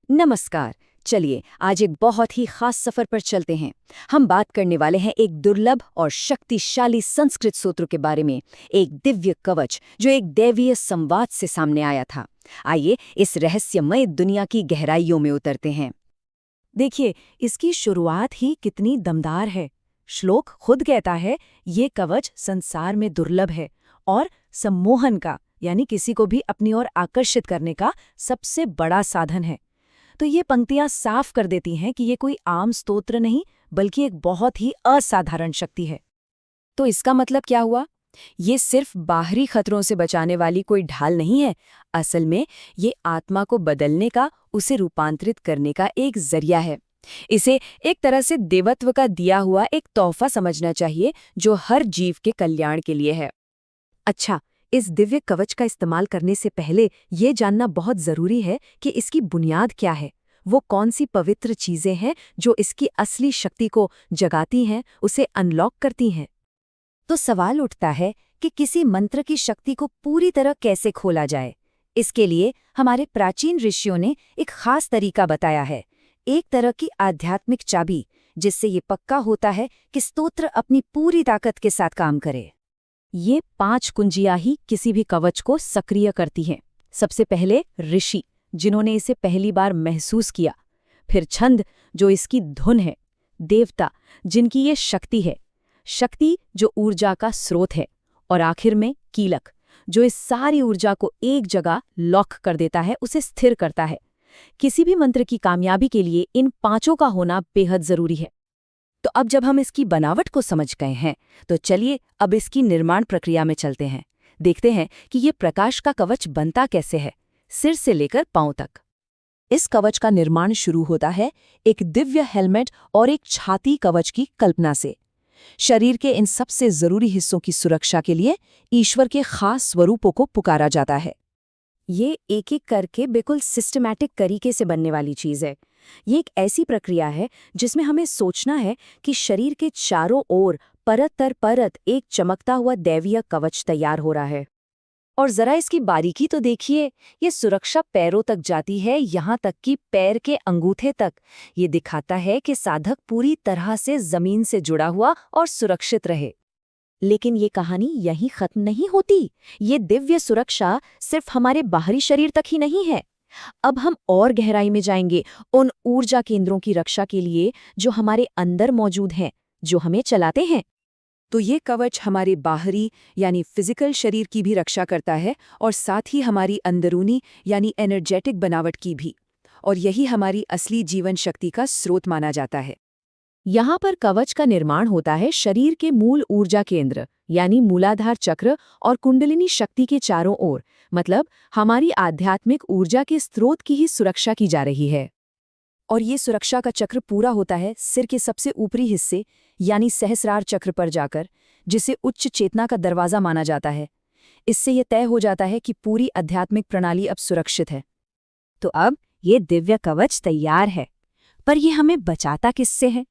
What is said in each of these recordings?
नमस्कार। चलिए आज एक बहुत ही खास सफर पर चलते हैं। हम बात करने वाले हैं एक दुर्लभ और शक्तिशाली संस्कृत सूत्र के बारे में, एक दिव्य कवच जो एक दैवीय संवाद से सामने आया था। आइए इस रहस्यमय दुनिया की गहराइयों में उतरते हैं। देखिए, इसकी शुरुआत ही कितनी दमदार है। श्लोक खुद कहता है, ये कवच संसार में दुर्लभ है और सम्मोहन का यानी किसी को भी अपनी ओर आकर्षित करने का सबसे बड़ा साधन है। तो ये पंक्तियां साफ कर देती हैं कि ये कोई आम स्तोत्र नहीं, बल्कि एक बहुत ही असाधारण शक्ति है। तो इसका मतलब क्या हुआ? ये सिर्फ बाहरी खतरों से बचाने वाली कोई ढाल नहीं है। असल में ये आत्मा को बदलने का, उसे रूपांतरित करने का एक जरिया है। इसे एक तरह से देवत्व का दिया हुआ एक तोहफा समझना चाहिए जो हर जीव के कल्याण के लिए है। अच्छा, इस दिव्य कवच का इस्तेमाल करने से पहले ये जानना बहुत जरूरी है कि इसकी बुनियाद क्या है। वो कौन सी पवित्र चीजें हैं जो इसकी असली शक्ति को जगाती हैं, उसे अनलॉक करती हैं। तो सवाल उठता है कि किसी मंत्र की शक्ति को पूरी तरह कैसे खोला जाए। इसके लिए हमारे प्राचीन ऋषियों ने एक खास तरीका बताया है, एक तरह की आध्यात्मिक चाबी, जिससे ये पक्का होता है कि स्तोत्र अपनी पूरी ताकत के साथ काम करे। ये 5 कुंजियां ही किसी भी कवच को सक्रिय करती हैं। सबसे पहले ऋषि, जिन्होंने इसे पहली बार महसूस किया। फिर छंद, जो इसकी धुन है। देवता, जिनकी ये शक्ति है, शक्ति जो ऊर्जा का स्रोत है। और आखिर में कीलक, जो इस सारी ऊर्जा को एक जगह लॉक कर देता है, उसे स्थिर करता है। किसी भी मंत्र की कामयाबी के लिए इन 5 का होना बेहद जरूरी है। तो अब जब हम इसकी बनावट को समझ गए हैं, तो चलिए अब इसकी निर्माण प्रक्रिया में चलते हैं। देखते हैं कि ये प्रकाश का कवच बनता कैसे है, सिर से लेकर पांव तक। इस कवच का निर्माण शुरू होता है एक दिव्य हेलमेट और एक छाती कवच की कल्पना से। शरीर के इन सबसे जरूरी हिस्सों की सुरक्षा के लिए ईश्वर के खास स्वरूपों को पुकारा जाता है। ये एक एक करके बिल्कुल सिस्टमैटिक तरीके से बनने वाली चीज़ है। ये एक ऐसी प्रक्रिया है जिसमें हमें सोचना है कि शरीर के चारों ओर परत दर परत एक चमकता हुआ दैवीय कवच तैयार हो रहा है। और जरा इसकी बारीकी तो देखिए, ये सुरक्षा पैरों तक जाती है, यहाँ तक कि पैर के अंगूठे तक। ये दिखाता है कि साधक पूरी तरह से जमीन से जुड़ा हुआ और सुरक्षित रहे। लेकिन ये कहानी यहीं खत्म नहीं होती। ये दिव्य सुरक्षा सिर्फ हमारे बाहरी शरीर तक ही नहीं है। अब हम और गहराई में जाएंगे, उन ऊर्जा केंद्रों की रक्षा के लिए जो हमारे अंदर मौजूद हैं, जो हमें चलाते हैं। तो ये कवच हमारे बाहरी यानी फिजिकल शरीर की भी रक्षा करता है और साथ ही हमारी अंदरूनी यानी एनर्जेटिक बनावट की भी। और यही हमारी असली जीवन शक्ति का स्रोत माना जाता है। यहाँ पर कवच का निर्माण होता है शरीर के मूल ऊर्जा केंद्र यानी मूलाधार चक्र और कुंडलिनी शक्ति के चारों ओर, मतलब हमारी आध्यात्मिक ऊर्जा के स्रोत की ही सुरक्षा की जा रही है। और ये सुरक्षा का चक्र पूरा होता है सिर के सबसे ऊपरी हिस्से यानी सहस्रार चक्र पर जाकर, जिसे उच्च चेतना का दरवाजा माना जाता है। इससे यह तय हो जाता है कि पूरी आध्यात्मिक प्रणाली अब सुरक्षित है। तो अब ये दिव्य कवच तैयार है, पर यह हमें बचाता किससे है?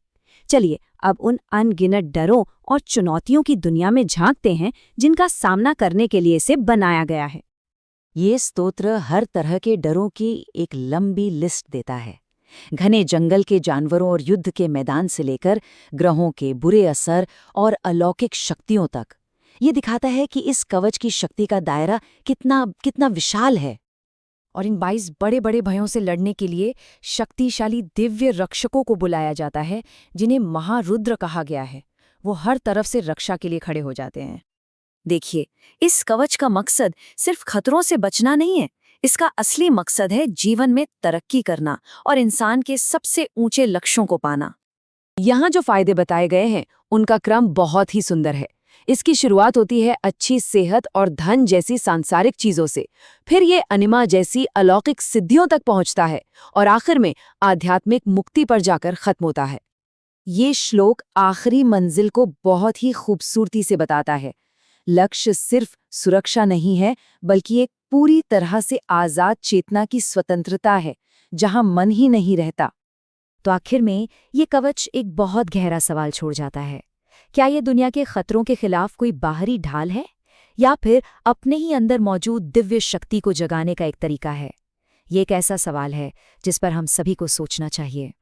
चलिए अब उन अनगिनत डरों और चुनौतियों की दुनिया में झांकते हैं जिनका सामना करने के लिए इसे बनाया गया है। ये स्तोत्र हर तरह के डरों की एक लंबी लिस्ट देता है। घने जंगल के जानवरों और युद्ध के मैदान से लेकर ग्रहों के बुरे असर और अलौकिक शक्तियों तक। ये दिखाता है कि इस कवच की शक्ति का दायरा कितना कितना विशाल है। और इन 22 बड़े बड़े भयों से लड़ने के लिए शक्तिशाली दिव्य रक्षकों को बुलाया जाता है, जिन्हें महारुद्र कहा गया है। वो हर तरफ से रक्षा के लिए खड़े हो जाते हैं। देखिए, इस कवच का मकसद सिर्फ खतरों से बचना नहीं है। इसका असली मकसद है जीवन में तरक्की करना और इंसान के सबसे ऊंचे लक्ष्यों को पाना। यहाँ जो फायदे बताए गए हैं उनका क्रम बहुत ही सुंदर है। इसकी शुरुआत होती है अच्छी सेहत और धन जैसी सांसारिक चीजों से, फिर ये अनिमा जैसी अलौकिक सिद्धियों तक पहुंचता है और आखिर में आध्यात्मिक मुक्ति पर जाकर खत्म होता है। ये श्लोक आखिरी मंजिल को बहुत ही खूबसूरती से बताता है। लक्ष्य सिर्फ सुरक्षा नहीं है, बल्कि एक पूरी तरह से आजाद चेतना की स्वतंत्रता है, जहां मन ही नहीं रहता। तो आखिर में ये कवच एक बहुत गहरा सवाल छोड़ जाता है। क्या ये दुनिया के खतरों के खिलाफ कोई बाहरी ढाल है, या फिर अपने ही अंदर मौजूद दिव्य शक्ति को जगाने का एक तरीका है? ये एक ऐसा सवाल है जिस पर हम सभी को सोचना चाहिए।